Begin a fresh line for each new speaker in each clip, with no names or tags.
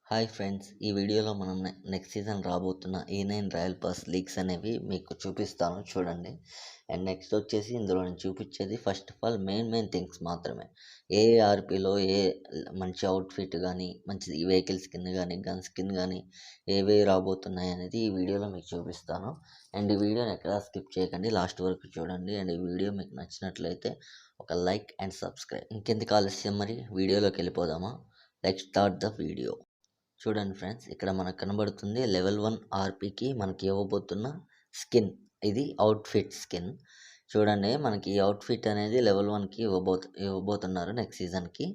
Hi friends, ఈ వీడియోలో మనం నెక్స్ట్ సీజన్ రాబోతున్న E9 రాయల్ పాస్ లీక్స్ అనేవి మీకు చూపిస్తాను చూడండి. అండ్ నెక్స్ట్ వచ్చేసి ఇందులో నేను చూపించేది first of all main things మాత్రమే. ఏ ఆర్పీలో మంచి అవుట్ఫిట్ కానీ, మంచి వెహికల్ స్కిన్ కానీ, గన్ స్కిన్ కానీ ఏవి రాబోతున్నాయి అనేది ఈ వీడియోలో మీకు చూపిస్తాను. అండ్ ఈ వీడియోని ఎక్కడ స్కిప్ చేయకండి, లాస్ట్ వరకు చూడండి. అండ్ ఈ వీడియో మీకు నచ్చినట్లయితే ఒక లైక్ అండ్ సబ్స్క్రైబ్. ఇంకెందుకు ఆలస్యం, మరి వీడియోలోకి వెళ్ళిపోదామా? Let's start the video. చూడండి ఫ్రెండ్స్, ఇక్కడ మనకు కనబడుతుంది లెవెల్ 1 ఆర్పీకి మనకి ఇవ్వబోతున్న స్కిన్. ఇది అవుట్ఫిట్ స్కిన్. చూడండి, మనకి ఈ అవుట్ఫిట్ అనేది లెవెల్ 1కి ఇవ్వబోతున్నారు నెక్స్ట్ సీజన్కి.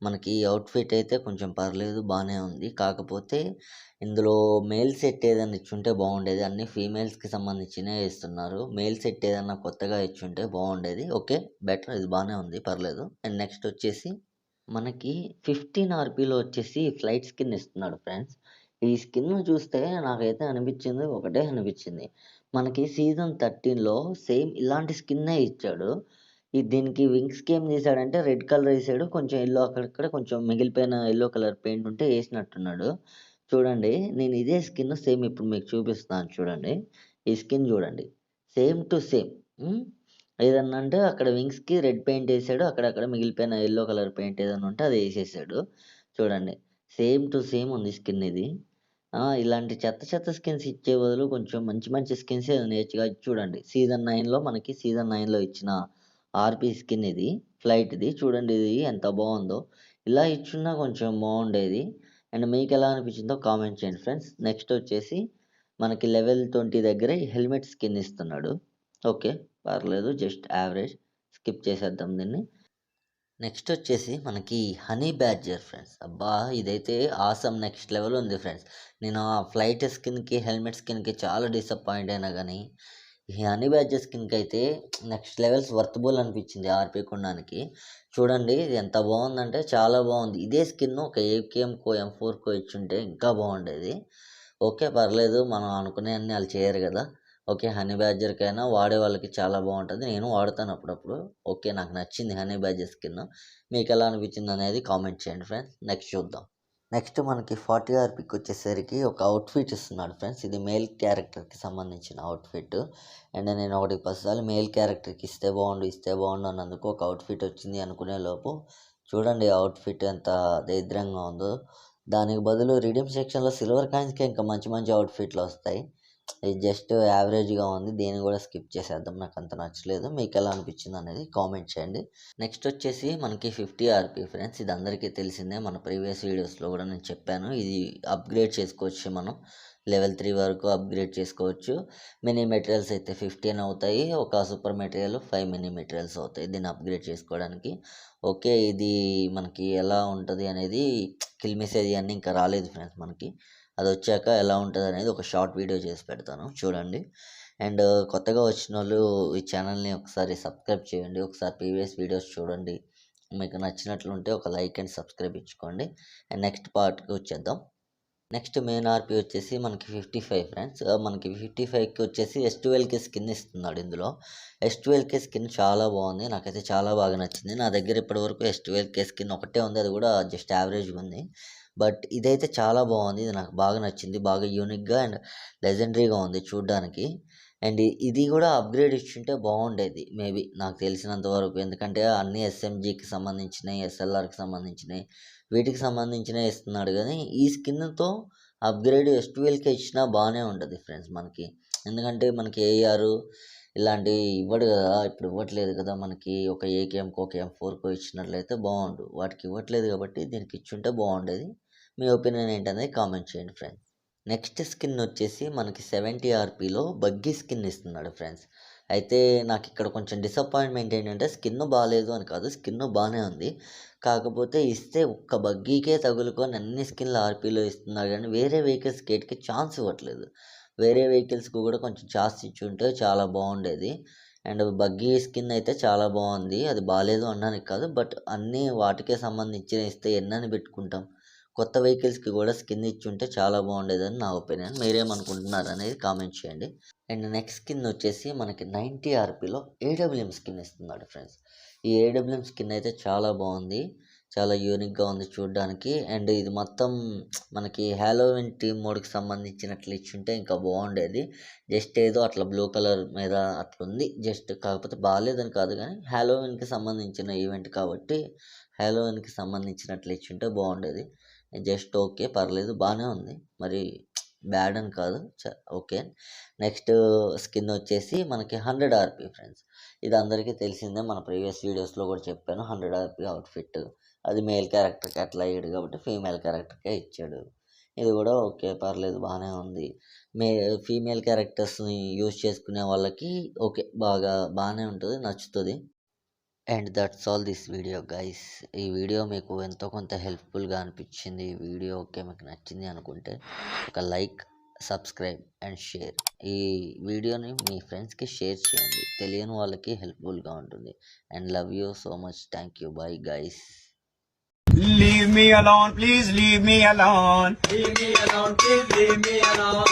మనకి ఈ అవుట్ఫిట్ అయితే కొంచెం పర్లేదు, బాగానే ఉంది. కాకపోతే ఇందులో మేల్ సెట్ ఏదైనా ఇచ్చుంటే బాగుండేది. అన్ని ఫీమేల్స్కి సంబంధించినవి ఇస్తున్నారు. మేల్ సెట్ ఏదన్నా కొత్తగా ఇచ్చుంటే బాగుండేది. ఓకే, బెటర్, ఇది బాగానే ఉంది, పర్లేదు. అండ్ నెక్స్ట్ వచ్చేసి మనకి 15 ఆర్‌పీలో వచ్చేసి ఫ్లైట్ స్కిన్ ఇస్తున్నాడు ఫ్రెండ్స్. ఈ స్కిన్ చూస్తే నాకైతే ఒకటే అనిపించింది. మనకి సీజన్ 13లో సేమ్ ఇలాంటి స్కిన్నే ఇచ్చాడు. దీనికి వింగ్స్‌కి ఏం చేశాడంటే రెడ్ కలర్ ఏసాడు. కొంచెం యెల్లో అక్కడక్కడ కొంచెం మిగిలిపోయిన యెల్లో కలర్ పెయింట్ ఉంటే ఏసినట్టున్నాడు. చూడండి, నేను ఇదే స్కిన్ సేమ్ ఇప్పుడు మీకు చూపిస్తున్నాను చూడండి. ఈ స్కిన్ చూడండి. Same to same. హ్మ్. ఏదన్నా అంటే అక్కడ వింగ్స్‌కి రెడ్ పెయింట్ ఏసాడు. అక్కడక్కడ మిగిలిపోయిన యెల్లో కలర్ పెయింట్ ఏదన్నా ఉంటే అది ఏసేసాడు. చూడండి, సేమ్ టు సేమ్ ఉంది స్కిన్ ఇది. ఇలాంటి చెత్త స్కిన్స్ ఇచ్చే బదులు కొంచెం మంచి స్కిన్సే ఏదైనా ఇయొచ్చుగా. ఇది చూడండి, సీజన్ 9లో ఇచ్చిన ఆర్‌పీ స్కిన్ ఇది. ఫ్లైట్‌ది చూడండి, ఇది ఎంత బావుందో. ఇలా ఇచ్చున్నా కొంచెం బావుండేది. అండ్ మీకెలా అనిపించిందో కామెంట్ చేయండి ఫ్రెండ్స్. నెక్స్ట్ వచ్చేసి మనకి లెవెల్ 20 దగ్గర ఈ హెల్మెట్ స్కిన్ ఇస్తున్నాడు. ఓకే, పర్లేదు, జస్ట్ యావరేజ్. స్కిప్ చేసేద్దాం దీన్ని. నెక్స్ట్ వచ్చేసి మనకి హనీ బ్యాడ్జర్ ఫ్రెండ్స్. అబ్బా! ఇదైతే ఆసమ్, నెక్స్ట్ లెవెల్ ఉంది ఫ్రెండ్స్. నేను ఆ ఫ్లైట్ స్కిన్‌కి, హెల్మెట్ స్కిన్‌కి చాలా డిసప్పాయింట్ అయినా గానీ, ఈ హనీ బ్యాడ్జర్ స్కిన్‌కి అయితే నెక్స్ట్ లెవెల్స్ వర్తబుల్ అనిపించింది ఆర్‌పీ కొనడానికి. చూడండి, ఇది ఎంత బావుందంటే చాలా బావుంది. ఇదే స్కిన్ ఒక ఏకేఎంకో, M4కో ఇచ్చుంటే ఇంకా బావుండేది. ఓకే, పర్లేదు, మనం అనుకునేయన్నీ ఆళ్ళు చేయరు గదా! ఓకే, హనీ బ్యాడ్జర్‌కైనా వాడే వాళ్ళకి చాలా బావుంటది. నేను వాడతాను అప్పుడప్పుడు. ఓకే, నాకు నచ్చింది హనీ బ్యాడ్జర్ స్కిన్. మీకెలా అనిపించిందనేది కామెంట్ చేయండి ఫ్రెండ్స్. నెక్స్ట్ చూద్దాం. నెక్స్ట్ మనకి 40 ఆర్‌పీకొచ్చేసరికి ఒక అవుట్‌ఫిట్ ఇస్తున్నాడు ఫ్రెండ్స్. ఇది మేల్ క్యారెక్టర్‌కి సంబంధించిన అవుట్‌ఫిట్. అండ్ నేను ఒకటికి 10 సార్లు మేల్ క్యారెక్టర్‌కి ఇస్తే బావుండు అన్నందుకు ఒక అవుట్‌ఫిట్ వచ్చింది అనుకునే లోపు చూడండి అవుట్‌ఫిట్ ఎంత దరిద్రంగా ఉందో. దానికి బదులు రిడీమ్ సెక్షన్‌లో సిల్వర్ కాయిన్స్‌కే ఇంకా మంచి అవుట్‌ఫిట్‌లొస్తాయి. ఇది జస్ట్ యావరేజ్‌గా ఉంది. దీన్ని కూడా స్కిప్ చేసేద్దాం. నాకంత నచ్చలేదు. మీకెలా అనిపించిందనేది కామెంట్ చేయండి. నెక్స్ట్ వచ్చేసి మనకి 50 ఆర్‌పీ ఫ్రెండ్స్. ఇది అందరికీ తెలిసిందే. మన ప్రీవియస్ వీడియోస్‌లో కూడా నేను చెప్పాను. ఇది అప్‌గ్రేడ్ చేసుకోవచ్చు మనం. లెవెల్ 3 వరకు అప్‌గ్రేడ్ చేసుకోవచ్చు. మినీ మెటీరియల్స్ అయితే 15 అవుతాయి. ఒక సూపర్ మెటీరియల్ 5 మినీ మెటీరియల్స్ అవుతాయి దీన్ని అప్‌గ్రేడ్ చేసుకోవడానికి. ఓకే, ఇది మనకి ఎలా ఉంటది అనేది కిల్ మెసేజ్ ఇయన్నీ ఇంకా రాలేదు ఫ్రెండ్స్ మనకి. అదొచ్చాక ఎలా ఉంటదనేది ఒక షార్ట్ వీడియో చేసి పెడతాను చూడండి. అండ్ కొత్తగా వచ్చినోళ్ళు ఈ ఛానల్‌ని ఒకసారి సబ్స్క్రైబ్ చేయండి. ఒకసారి ప్రీవియస్ వీడియోస్ చూడండి. మీకు నచ్చినట్లుంటే ఒక లైక్ అండ్ సబ్స్క్రైబ్ ఇచ్చుకోండి. అండ్ నెక్స్ట్ పార్ట్‌కి వచ్చేద్దాం. నెక్స్ట్ మెయిన్ ఆర్‌పీ వచ్చేసి మనకి 55 ఫ్రెండ్స్. మనకి 55కి వచ్చేసి S12కే స్కిన్ ఇస్తున్నాడు ఇందులో. S12కే స్కిన్ చాలా బాగుంది. నాకైతే చాలా బాగా నచ్చింది. నా దగ్గర ఇప్పటివరకు S12కే స్కిన్ ఒకటే ఉంది. అది కూడా జస్ట్ యావరేజ్‌గా ఉంది. బట్ ఇదైతే చాలా బాగుంది. ఇది నాకు బాగా నచ్చింది. బాగా యూనిక్‌గా అండ్ లెజెండరీగా ఉంది చూడ్డానికి. అండ్ ఇది కూడా అప్‌గ్రేడ్ ఇచ్చుంటే బాగుండేది మేబీ, నాకు తెలిసినంత వరకు. ఎందుకంటే అన్నీ SMGకి సంబంధించినయి, SLRకి సంబంధించినయి, వీటికి సంబంధించినవి ఇస్తున్నాడు కానీ ఈ స్కిన్‌తో అప్‌గ్రేడ్ S12కే ఇచ్చినా బాగానే ఉంటది ఫ్రెండ్స్ మనకి. ఎందుకంటే మనకి AR ఇలాంటివి ఇవ్వడు కదా! ఇప్పుడు ఇవ్వట్లేదు కదా! మనకి ఒక AKMకో, ఒక M4కో ఇచ్చినట్లయితే బావుండు. వాటికి ఇవ్వట్లేదు కాబట్టి దీనికి ఇచ్చుంటే బాగుండేది. మీ ఒపీనియన్ ఏంటనేది కామెంట్ చేయండి ఫ్రెండ్స్. నెక్స్ట్ స్కిన్ వచ్చేసి మనకి 70 ఆర్‌పీలో బగ్గీ స్కిన్ ఇస్తున్నాడు ఫ్రెండ్స్. అయితే నాకిక్కడ కొంచెం డిసప్పాయింట్‌మెంట్ ఏంటంటే స్కిన్ బాలేదు అని కాదు. స్కిన్ బానే ఉంది. కాకపోతే ఇస్తే ఒక్క బగ్గీకే తగులుకొని అన్ని స్కిన్‌లు ఆర్‌పీలో ఇస్తున్నారు గానీ వేరే వెహికల్స్‌కి ఈటికి ఛాన్స్ ఇవ్వట్లేదు. వేరే వెహికల్స్‌కి కూడా కొంచెం ఛాన్స్ ఇచ్చుంటే చాలా బాగుండేది. అండ్ బగ్గీ స్కిన్ అయితే చాలా బావుంది. అది బాలేదు అనడానికి కాదు. బట్ అన్నీ వాటికే సంబంధించినవి ఇస్తే ఎన్నని పెట్టుకుంటాం. కొత్త వెహికల్స్‌కి కూడా స్కిన్ ఇచ్చుంటే చాలా బాగుండేదని నా ఒపీనియన్. మీరేమనుకుంటున్నారనేది కామెంట్ చేయండి. అండ్ నెక్స్ట్ స్కిన్ వచ్చేసి మనకి 90 ఆర్‌పీలో AWM స్కిన్ ఇస్తున్నాడు ఫ్రెండ్స్. ఈ AWM స్కిన్ అయితే చాలా బాగుంది. చాలా యూనిక్గా ఉంది చూడడానికి. అండ్ ఇది మొత్తం మనకి హ్యాలోవిన్ థీమ్ మోడ్కి సంబంధించినట్లు ఇచ్చుంటే ఇంకా బాగుండేది. జస్ట్ ఏదో అట్లా బ్లూ కలర్ మీద అట్లుంది జస్ట్. కాకపోతే బాగాలేదని కాదు కానీ హ్యాలోవిన్కి సంబంధించిన ఈవెంట్ కాబట్టి హ్యాలోవిన్కి సంబంధించినట్లు ఇచ్చుంటే బాగుండేది. జస్ట్ ఓకే, పర్లేదు, బాగానే ఉంది, మరి బ్యాడ్ అని కాదు, ఓకే. నెక్స్ట్ స్కిన్ వచ్చేసి మనకి 100 ఆర్పీ ఫ్రెండ్స్. ఇది అందరికీ తెలిసిందే, మన ప్రీవియస్ వీడియోస్లో కూడా చెప్పాను. 100 ఆర్పీ అవుట్ఫిట్ అది మేల్ క్యారెక్టర్కి అట్లా అయ్యాడు కాబట్టి ఫీమేల్ క్యారెక్టర్కే ఇచ్చాడు. ఇది కూడా ఓకే, పర్లేదు, బాగానే ఉంది. ఫీమేల్ క్యారెక్టర్స్ని యూజ్ చేసుకునే వాళ్ళకి ఓకే, బాగానే ఉంటుంది, నచ్చుతుంది. And that's all this video guys. ఈ వీడియో మీకు ఎంతో కొంత హెల్ప్ఫుల్గా అనిపించింది. ఈ వీడియో ఓకే మీకు నచ్చింది అనుకుంటే ఒక లైక్, సబ్స్క్రైబ్ అండ్ షేర్. ఈ వీడియోని మీ ఫ్రెండ్స్కి షేర్ చేయండి, తెలియని వాళ్ళకి హెల్ప్ఫుల్గా ఉంటుంది. And love you so much. Thank you. Bye guys.
Leave me alone, please leave me alone. Leave me alone, please leave me alone.